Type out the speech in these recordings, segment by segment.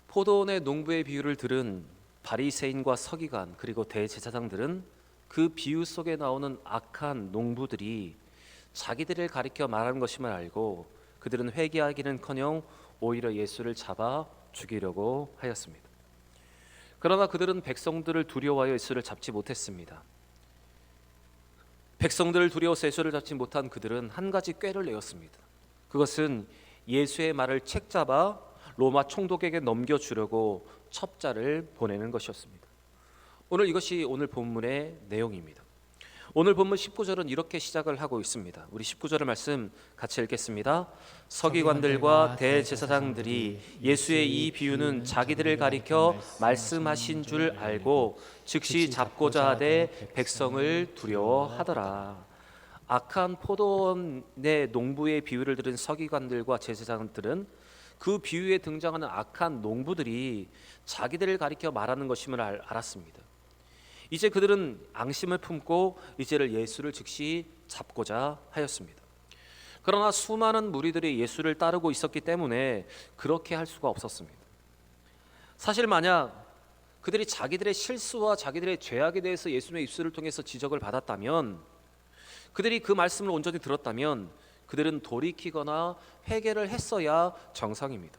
포도원의 농부의 비유를 들은 바리새인과 서기관 그리고 대제사장들은 그 비유 속에 나오는 악한 농부들이 자기들을 가리켜 말하는 것임을 알고 그들은 회개하기는커녕 오히려 예수를 잡아 죽이려고 하였습니다. 그러나 그들은 백성들을 두려워하여 예수를 잡지 못했습니다. 백성들을 두려워서 예수를 잡지 못한 그들은 한 가지 꾀를 내었습니다. 그것은 예수의 말을 책잡아 로마 총독에게 넘겨주려고 첩자를 보내는 것이었습니다. 이것이 오늘 본문의 내용입니다. 오늘 본문 19절은 이렇게 시작을 하고 있습니다. 우리 19절의 말씀 같이 읽겠습니다. 서기관들과 대제사장들이 예수의 이 비유는 자기들을 가리켜 말씀하신 줄 알고 즉시 잡고자 하되 백성을 두려워하더라. 악한 포도원의 농부의 비유를 들은 서기관들과 제사장들은 그 비유에 등장하는 악한 농부들이 자기들을 가리켜 말하는 것임을 알았습니다. 이제 그들은 앙심을 품고 이제를 예수를 즉시 잡고자 하였습니다. 그러나 수많은 무리들이 예수를 따르고 있었기 때문에 그렇게 할 수가 없었습니다. 사실 만약 그들이 자기들의 실수와 자기들의 죄악에 대해서 예수님의 입술을 통해서 지적을 받았다면, 그들이 그 말씀을 온전히 들었다면 그들은 돌이키거나 회개를 했어야 정상입니다.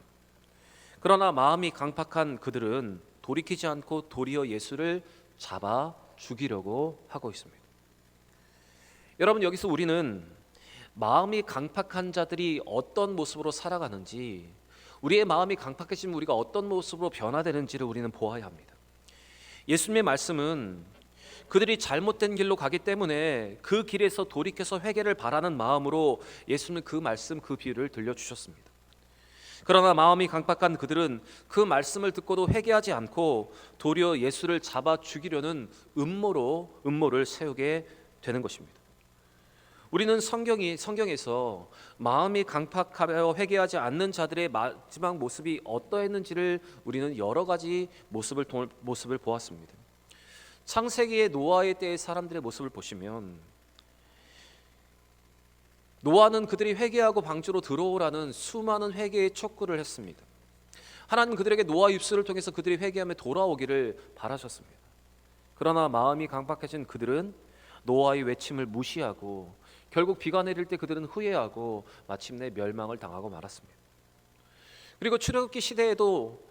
그러나 마음이 강팍한 그들은 돌이키지 않고 도리어 예수를 잡아 죽이려고 하고 있습니다. 여러분, 여기서 우리는 마음이 강팍한 자들이 어떤 모습으로 살아가는지, 우리의 마음이 강팍해지면 우리가 어떤 모습으로 변화되는지를 우리는 보아야 합니다. 예수님의 말씀은 그들이 잘못된 길로 가기 때문에 그 길에서 돌이켜서 회개를 바라는 마음으로 예수님은 그 말씀, 그 비유를 들려주셨습니다. 그러나 마음이 강팍한 그들은 그 말씀을 듣고도 회개하지 않고 도리어 예수를 잡아 죽이려는 음모를 세우게 되는 것입니다. 우리는 성경에서 마음이 강팍하여 회개하지 않는 자들의 마지막 모습이 어떠했는지를 우리는 여러 가지 모습을 보았습니다. 창세기의 노아의 때의 사람들의 모습을 보시면 노아는 그들이 회개하고 방주로 들어오라는 수많은 회개의 촉구를 했습니다. 하나님 그들에게 노아 입술을 통해서 그들이 회개하며 돌아오기를 바라셨습니다. 그러나 마음이 강팍해진 그들은 노아의 외침을 무시하고 결국 비가 내릴 때 그들은 후회하고 마침내 멸망을 당하고 말았습니다. 그리고 출애굽기 시대에도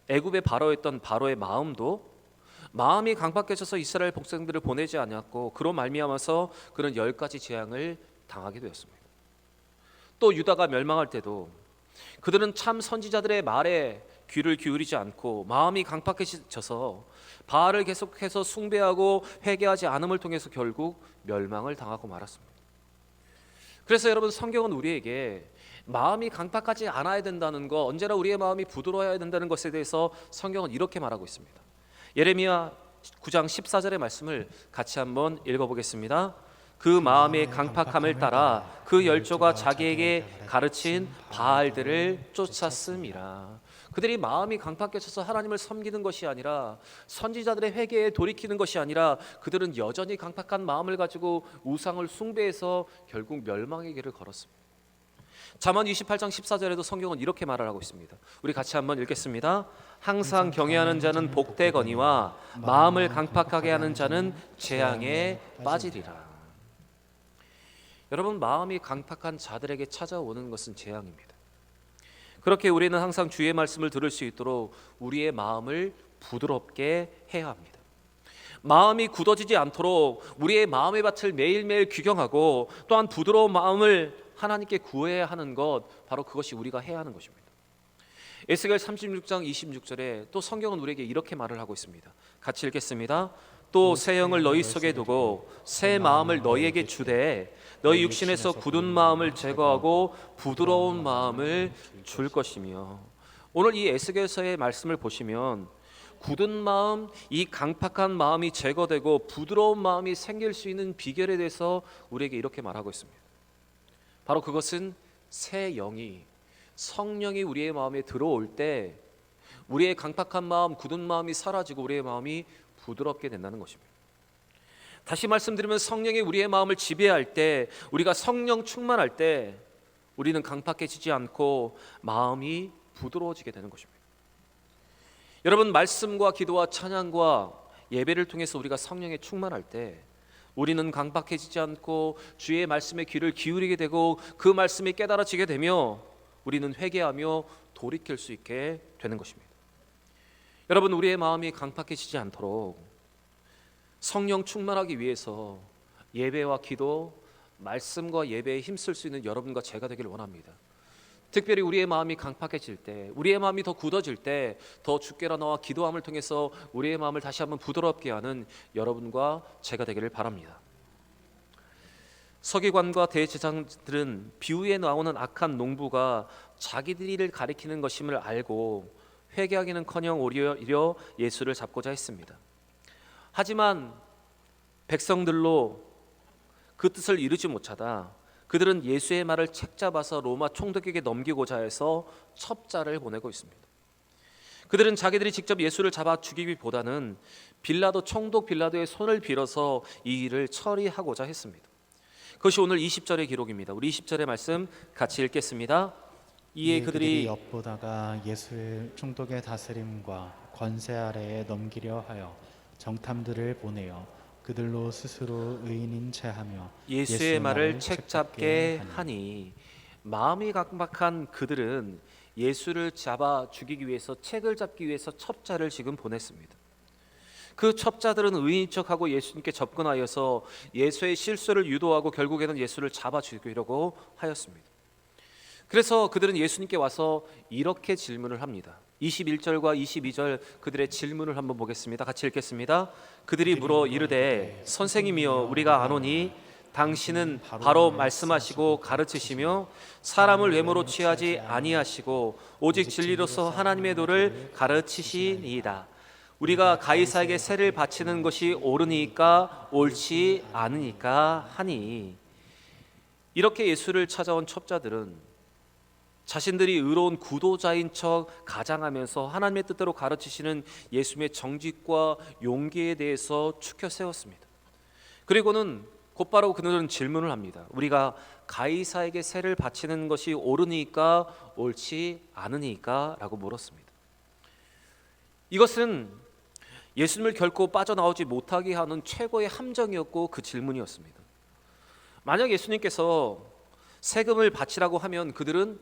애굽의 바로였던 바로의 마음이 강팍해져서 이스라엘 백성들을 보내지 않았고 그로 말미암아서 그는 10가지 재앙을 당하게 되었습니다. 또 유다가 멸망할 때도 그들은 참 선지자들의 말에 귀를 기울이지 않고 마음이 강팍해져서 바알을 계속해서 숭배하고 회개하지 않음을 통해서 결국 멸망을 당하고 말았습니다. 그래서 여러분, 성경은 우리에게 마음이 강팍하지 않아야 된다는 것, 언제나 우리의 마음이 부드러워야 된다는 것에 대해서 성경은 이렇게 말하고 있습니다. 예레미야 9장 14절의 말씀을 같이 한번 읽어보겠습니다. 그 마음의 강팍함을 따라 그 열조가 자기에게 가르친 바알들을 쫓았음이라. 그들이 마음이 강팍해져서 하나님을 섬기는 것이 아니라, 선지자들의 회개에 돌이키는 것이 아니라, 그들은 여전히 강팍한 마음을 가지고 우상을 숭배해서 결국 멸망의 길을 걸었습니다. 잠언 28장 14절에도 성경은 이렇게 말을 하고 있습니다. 우리 같이 한번 읽겠습니다. 항상 경외하는 자는 복되거니와 마음을 강팍하게 하는 자는 재앙에 빠지리라. 여러분, 마음이 강팍한 자들에게 찾아오는 것은 재앙입니다. 그렇게 우리는 항상 주의 말씀을 들을 수 있도록 우리의 마음을 부드럽게 해야 합니다. 마음이 굳어지지 않도록 우리의 마음의 밭을 매일매일 규경하고 또한 부드러운 마음을 하나님께 구해야 하는 것, 바로 그것이 우리가 해야 하는 것입니다. 에스겔 36장 26절에 또 성경은 우리에게 이렇게 말을 하고 있습니다. 같이 읽겠습니다. 또 새 영을 너희 속에 두고 새 마음을 너희에게 주되 너희 육신에서 굳은 마음을 제거하고 부드러운 마음을 줄 것이며. 오늘 이 에스겔서의 말씀을 보시면 굳은 마음, 이 강팍한 마음이 제거되고 부드러운 마음이 생길 수 있는 비결에 대해서 우리에게 이렇게 말하고 있습니다. 바로 그것은 새 영이, 성령이 우리의 마음에 들어올 때 우리의 강팍한 마음, 굳은 마음이 사라지고 우리의 마음이 부드럽게 된다는 것입니다. 다시 말씀드리면 성령이 우리의 마음을 지배할 때, 우리가 성령 충만할 때 우리는 강팍해지지 않고 마음이 부드러워지게 되는 것입니다. 여러분, 말씀과 기도와 찬양과 예배를 통해서 우리가 성령에 충만할 때 우리는 강박해지지 않고 주의 말씀에 귀를 기울이게 되고 그 말씀이 깨달아지게 되며 우리는 회개하며 돌이킬 수 있게 되는 것입니다. 여러분, 우리의 마음이 강박해지지 않도록 성령 충만하기 위해서 예배와 기도, 말씀과 예배에 힘쓸 수 있는 여러분과 제가 되기를 원합니다. 특별히 우리의 마음이 강팍해질 때, 우리의 마음이 더 굳어질 때 더 주께로 나와 기도함을 통해서 우리의 마음을 다시 한번 부드럽게 하는 여러분과 제가 되기를 바랍니다. 서기관과 대제사장들은 비유에 나오는 악한 농부가 자기들을 가리키는 것임을 알고 회개하기는커녕 오히려 예수를 잡고자 했습니다. 하지만 백성들로 그 뜻을 이루지 못하다 그들은 예수의 말을 책잡아서 로마 총독에게 넘기고자 해서 첩자를 보내고 있습니다. 그들은 자기들이 직접 예수를 잡아 죽이기보다는 총독 빌라도의 손을 빌어서 이 일을 처리하고자 했습니다. 그것이 오늘 20절의 기록입니다. 우리 20절의 말씀 같이 읽겠습니다. 이에 그들이 엿보다가 예수를 총독의 다스림과 권세 아래에 넘기려 하여 정탐들을 보내어 그들로 스스로 의인인 체하며 예수의 말을 책잡게 하니, 마음이 강박한 그들은 예수를 잡아 죽이기 위해서, 책을 잡기 위해서 첩자를 지금 보냈습니다. 그 첩자들은 의인 척하고 예수님께 접근하여서 예수의 실수를 유도하고 결국에는 예수를 잡아 죽이려고 하였습니다. 그래서 그들은 예수님께 와서 이렇게 질문을 합니다. 21절과 22절 그들의 질문을 한번 보겠습니다. 같이 읽겠습니다. 그들이 물어 이르되 선생님이여 우리가 아노니 당신은 바로 말씀하시고 가르치시며 사람을 외모로 취하지 아니하시고 오직 진리로서 하나님의 도를 가르치시니이다. 우리가 가이사에게 세를 바치는 것이 옳으니까 옳지 않으니까 하니. 이렇게 예수를 찾아온 첩자들은 자신들이 의로운 구도자인 척 가장하면서 하나님의 뜻대로 가르치시는 예수님의 정직과 용기에 대해서 추켜 세웠습니다. 그리고는 곧바로 그들은 질문을 합니다. 우리가 가이사에게 세를 바치는 것이 옳으니까 옳지 않으니까 라고 물었습니다. 이것은 예수님을 결코 빠져나오지 못하게 하는 최고의 함정이었고 그 질문이었습니다. 만약 예수님께서 세금을 바치라고 하면 그들은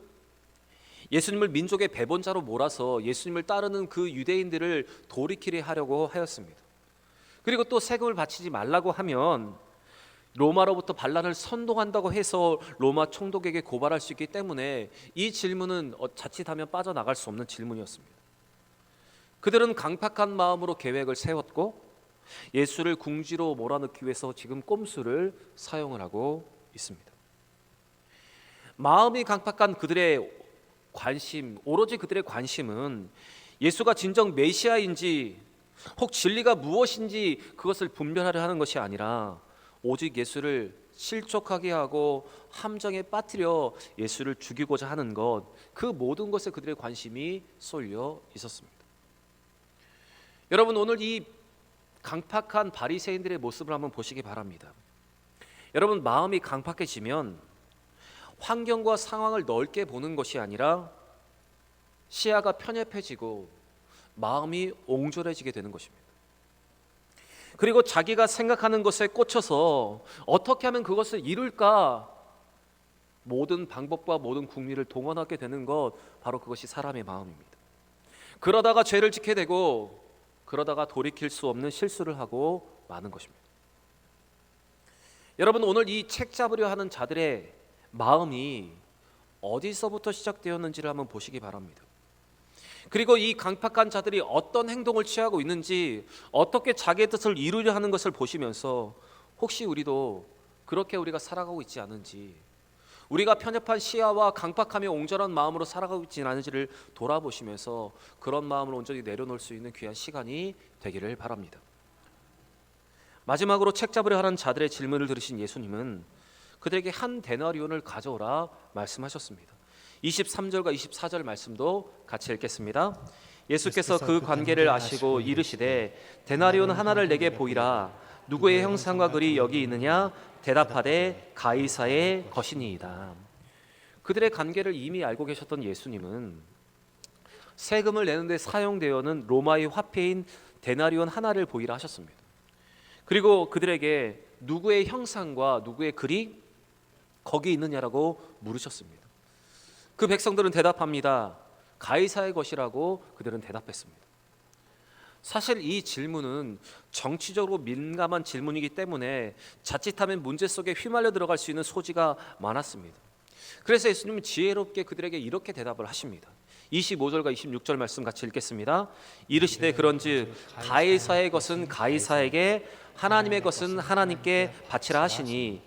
예수님을 민족의 배본자로 몰아서 예수님을 따르는 그 유대인들을 돌이키게 하려고 하였습니다. 그리고 또 세금을 바치지 말라고 하면 로마로부터 반란을 선동한다고 해서 로마 총독에게 고발할 수 있기 때문에 이 질문은 자칫하면 빠져나갈 수 없는 질문이었습니다. 그들은 강팍한 마음으로 계획을 세웠고 예수를 궁지로 몰아넣기 위해서 지금 꼼수를 사용을 하고 있습니다. 마음이 강팍한 그들의 관심, 오로지 그들의 관심은 예수가 진정 메시아인지 혹 진리가 무엇인지 그것을 분별하려 하는 것이 아니라 오직 예수를 실족하게 하고 함정에 빠뜨려 예수를 죽이고자 하는 것, 그 모든 것에 그들의 관심이 쏠려 있었습니다. 여러분, 오늘 이 강팍한 바리새인들의 모습을 한번 보시기 바랍니다. 여러분, 마음이 강팍해지면 환경과 상황을 넓게 보는 것이 아니라 시야가 편협해지고 마음이 옹졸해지게 되는 것입니다. 그리고 자기가 생각하는 것에 꽂혀서 어떻게 하면 그것을 이룰까 모든 방법과 모든 국리를 동원하게 되는 것, 바로 그것이 사람의 마음입니다. 그러다가 죄를 짓게 되고 그러다가 돌이킬 수 없는 실수를 하고 마는 것입니다. 여러분, 오늘 이 책 잡으려 하는 자들의 마음이 어디서부터 시작되었는지를 한번 보시기 바랍니다. 그리고 이 강팍한 자들이 어떤 행동을 취하고 있는지, 어떻게 자기의 뜻을 이루려 하는 것을 보시면서 혹시 우리도 그렇게 우리가 살아가고 있지 않은지, 우리가 편협한 시야와 강팍하며 옹졸한 마음으로 살아가고 있지 않은지를 돌아보시면서 그런 마음을 온전히 내려놓을 수 있는 귀한 시간이 되기를 바랍니다. 마지막으로 책 잡으려 하는 자들의 질문을 들으신 예수님은 그들에게 한 데나리온을 가져오라 말씀하셨습니다. 23절과 24절 말씀도 같이 읽겠습니다. 예수께서 그 관계를 아시고 이르시되 데나리온 하나를 내게 보이라. 누구의 형상과 글이 여기 있느냐? 대답하되 가이사의 것이니이다. 그들의 관계를 이미 알고 계셨던 예수님은 세금을 내는데 사용되어는 로마의 화폐인 데나리온 하나를 보이라 하셨습니다. 그리고 그들에게 누구의 형상과 누구의 글이 거기 있느냐라고 물으셨습니다. 그 백성들은 대답합니다. 가이사의 것이라고 그들은 대답했습니다. 사실 이 질문은 정치적으로 민감한 질문이기 때문에 자칫하면 문제 속에 휘말려 들어갈 수 있는 소지가 많았습니다. 그래서 예수님은 지혜롭게 그들에게 이렇게 대답을 하십니다. 25절과 26절 말씀 같이 읽겠습니다. 이르시되 그런즉 가이사의 것은 가이사에게, 하나님의 것은 하나님께 바치라 하시니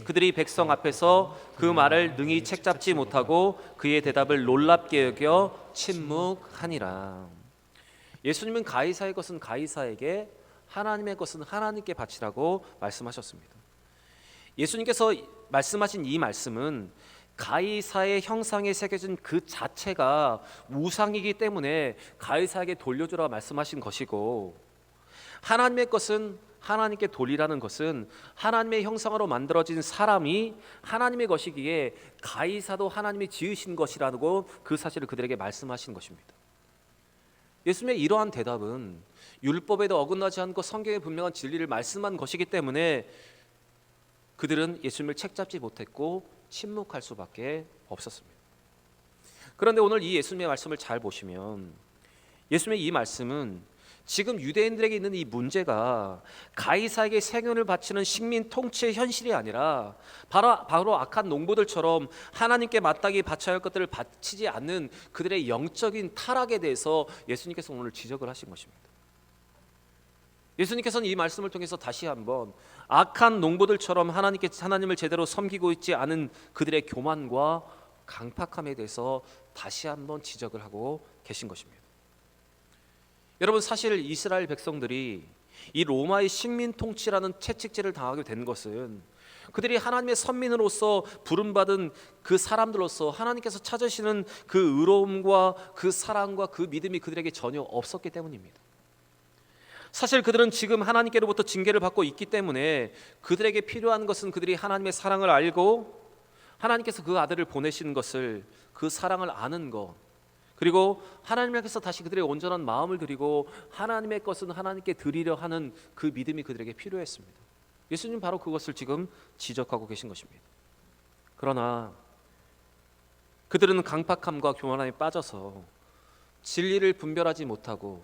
그들이 백성 앞에서 그 말을 능히 책잡지 못하고 그의 대답을 놀랍게 여겨 침묵하니라. 예수님은 가이사의 것은 가이사에게, 하나님의 것은 하나님께 바치라고 말씀하셨습니다. 예수님께서 말씀하신 이 말씀은 가이사의 형상에 새겨진 그 자체가 우상이기 때문에 가이사에게 돌려주라 말씀하신 것이고, 하나님의 것은 하나님께 돌리라는 것은 하나님의 형상으로 만들어진 사람이 하나님의 것이기에 가이사도 하나님이 지으신 것이라고 그 사실을 그들에게 말씀하신 것입니다. 예수님의 이러한 대답은 율법에도 어긋나지 않고 성경의 분명한 진리를 말씀한 것이기 때문에 그들은 예수님을 책잡지 못했고 침묵할 수밖에 없었습니다. 그런데 오늘 이 예수님의 말씀을 잘 보시면 예수님의 이 말씀은 지금 유대인들에게 있는 이 문제가 가이사에게 세금을 바치는 식민 통치의 현실이 아니라 바로 악한 농부들처럼 하나님께 마땅히 바쳐야 할 것들을 바치지 않는 그들의 영적인 타락에 대해서 예수님께서 오늘 지적을 하신 것입니다. 예수님께서는 이 말씀을 통해서 다시 한번 악한 농부들처럼 하나님을 제대로 섬기고 있지 않은 그들의 교만과 강팍함에 대해서 다시 한번 지적을 하고 계신 것입니다. 여러분, 사실 이스라엘 백성들이 이 로마의 식민 통치라는 채찍질을 당하게 된 것은 그들이 하나님의 선민으로서 부름받은 그 사람들로서 하나님께서 찾으시는 그 의로움과 그 사랑과 그 믿음이 그들에게 전혀 없었기 때문입니다. 사실 그들은 지금 하나님께로부터 징계를 받고 있기 때문에 그들에게 필요한 것은 그들이 하나님의 사랑을 알고 하나님께서 그 아들을 보내신 것을, 그 사랑을 아는 것, 그리고 하나님께서 다시 그들의 온전한 마음을 드리고 하나님의 것은 하나님께 드리려 하는 그 믿음이 그들에게 필요했습니다. 예수님 바로 그것을 지금 지적하고 계신 것입니다. 그러나 그들은 강팍함과 교만함에 빠져서 진리를 분별하지 못하고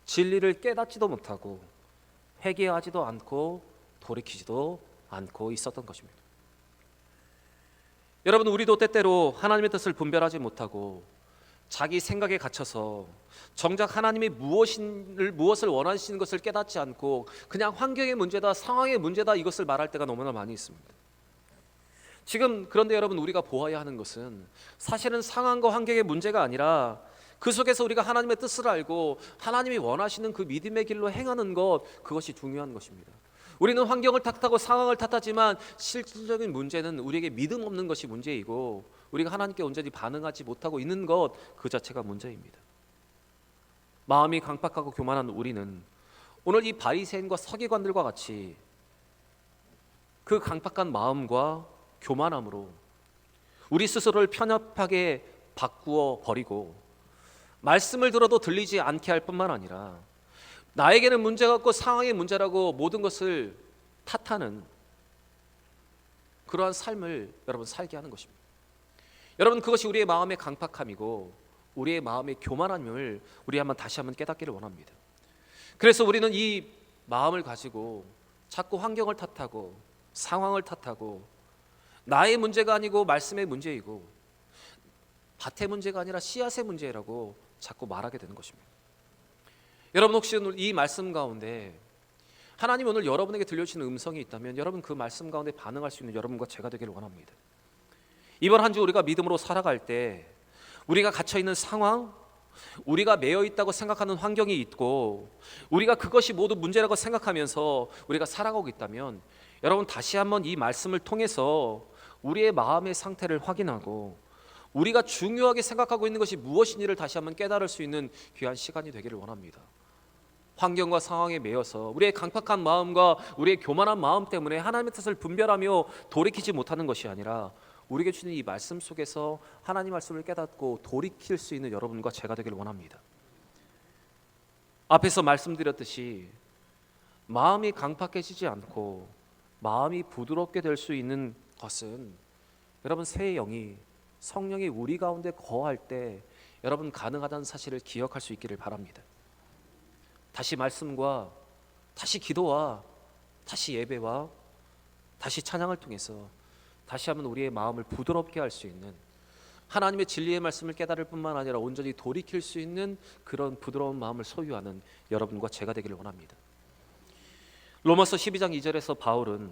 진리를 깨닫지도 못하고 회개하지도 않고 돌이키지도 않고 있었던 것입니다. 여러분, 우리도 때때로 하나님의 뜻을 분별하지 못하고 자기 생각에 갇혀서 정작 하나님이 무엇을 원하시는 것을 깨닫지 않고 그냥 환경의 문제다, 상황의 문제다, 이것을 말할 때가 너무나 많이 있습니다. 지금 그런데 여러분, 우리가 보아야 하는 것은 사실은 상황과 환경의 문제가 아니라 그 속에서 우리가 하나님의 뜻을 알고 하나님이 원하시는 그 믿음의 길로 행하는 것, 그것이 중요한 것입니다. 우리는 환경을 탓하고 상황을 탓하지만 실질적인 문제는 우리에게 믿음 없는 것이 문제이고 우리가 하나님께 온전히 반응하지 못하고 있는 것, 그 자체가 문제입니다. 마음이 강팍하고 교만한 우리는 오늘 이 바리새인과 서기관들과 같이 그 강팍한 마음과 교만함으로 우리 스스로를 편협하게 바꾸어 버리고 말씀을 들어도 들리지 않게 할 뿐만 아니라 나에게는 문제가 없고 상황의 문제라고 모든 것을 탓하는 그러한 삶을 여러분 살게 하는 것입니다. 여러분, 그것이 우리의 마음의 강팍함이고 우리의 마음의 교만함을 우리 다시 한번 깨닫기를 원합니다. 그래서 우리는 이 마음을 가지고 자꾸 환경을 탓하고 상황을 탓하고 나의 문제가 아니고 말씀의 문제이고 밭의 문제가 아니라 씨앗의 문제라고 자꾸 말하게 되는 것입니다. 여러분, 혹시 오늘 이 말씀 가운데 하나님 오늘 여러분에게 들려주시는 음성이 있다면 여러분 그 말씀 가운데 반응할 수 있는 여러분과 제가 되기를 원합니다. 이번 한 주 우리가 믿음으로 살아갈 때 우리가 갇혀있는 상황, 우리가 매여 있다고 생각하는 환경이 있고 우리가 그것이 모두 문제라고 생각하면서 우리가 살아가고 있다면 여러분 다시 한번 이 말씀을 통해서 우리의 마음의 상태를 확인하고 우리가 중요하게 생각하고 있는 것이 무엇인지를 다시 한번 깨달을 수 있는 귀한 시간이 되기를 원합니다. 환경과 상황에 매여서 우리의 강팍한 마음과 우리의 교만한 마음 때문에 하나님의 뜻을 분별하며 돌이키지 못하는 것이 아니라 우리에게 주는 이 말씀 속에서 하나님 말씀을 깨닫고 돌이킬 수 있는 여러분과 제가 되기를 원합니다. 앞에서 말씀드렸듯이 마음이 강팍해지지 않고 마음이 부드럽게 될 수 있는 것은 여러분 새 영이 성령이 우리 가운데 거할 때 여러분 가능하다는 사실을 기억할 수 있기를 바랍니다. 다시 말씀과 다시 기도와 다시 예배와 다시 찬양을 통해서 다시 한번 우리의 마음을 부드럽게 할 수 있는, 하나님의 진리의 말씀을 깨달을 뿐만 아니라 온전히 돌이킬 수 있는 그런 부드러운 마음을 소유하는 여러분과 제가 되기를 원합니다. 로마서 12장 2절에서 바울은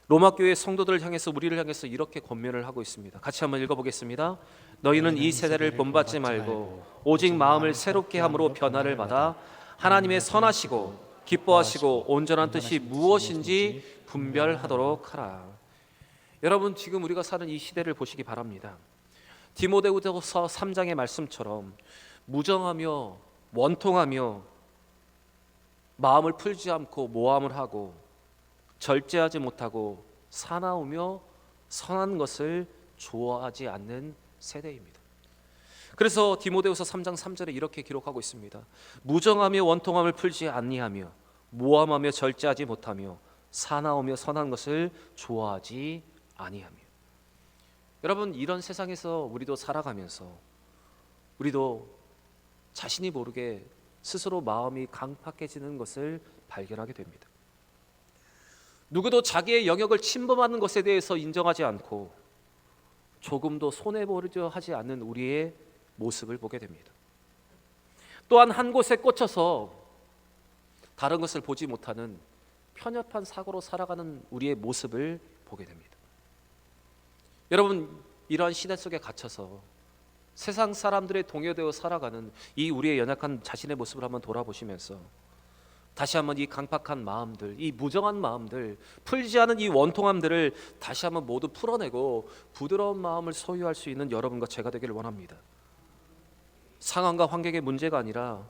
로마 교회 성도들을 향해서, 우리를 향해서 이렇게 권면을 하고 있습니다. 같이 한번 읽어보겠습니다. 너희는 이 세대를 본받지 말고 오직 마음을 새롭게 함으로 변화를 받아 하나님의 선하시고 기뻐하시고 온전한 뜻이 무엇인지 분별하도록 하라. 여러분 지금 우리가 사는 이 시대를 보시기 바랍니다. 디모데후서 3장의 말씀처럼 무정하며 원통하며 마음을 풀지 않고 모함을 하고 절제하지 못하고 사나우며 선한 것을 좋아하지 않는 세대입니다. 그래서 디모데후서 3장 3절에 이렇게 기록하고 있습니다. 무정하며 원통함을 풀지 아니하며 모함하며 절제하지 못하며 사나우며 선한 것을 좋아하지 아니하며. 여러분 이런 세상에서 우리도 살아가면서 우리도 자신이 모르게 스스로 마음이 강팍해지는 것을 발견하게 됩니다. 누구도 자기의 영역을 침범하는 것에 대해서 인정하지 않고 조금도 손해보려 하지 않는 우리의 모습을 보게 됩니다. 또한 한 곳에 꽂혀서 다른 것을 보지 못하는 편협한 사고로 살아가는 우리의 모습을 보게 됩니다. 여러분 이러한 시대 속에 갇혀서 세상 사람들의 동요되어 살아가는 이 우리의 연약한 자신의 모습을 한번 돌아보시면서 다시 한번 이 강팍한 마음들, 이 무정한 마음들, 풀지 않은 이 원통함들을 다시 한번 모두 풀어내고 부드러운 마음을 소유할 수 있는 여러분과 제가 되기를 원합니다. 상황과 환경의 문제가 아니라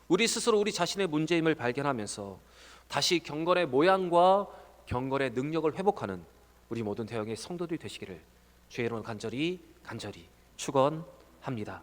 우리 스스로 우리 자신의 문제임을 발견하면서 다시 경건의 모양과 경건의 능력을 회복하는 우리 모든 대형의 성도들이 되시기를 주의 이름으로 간절히 축원합니다.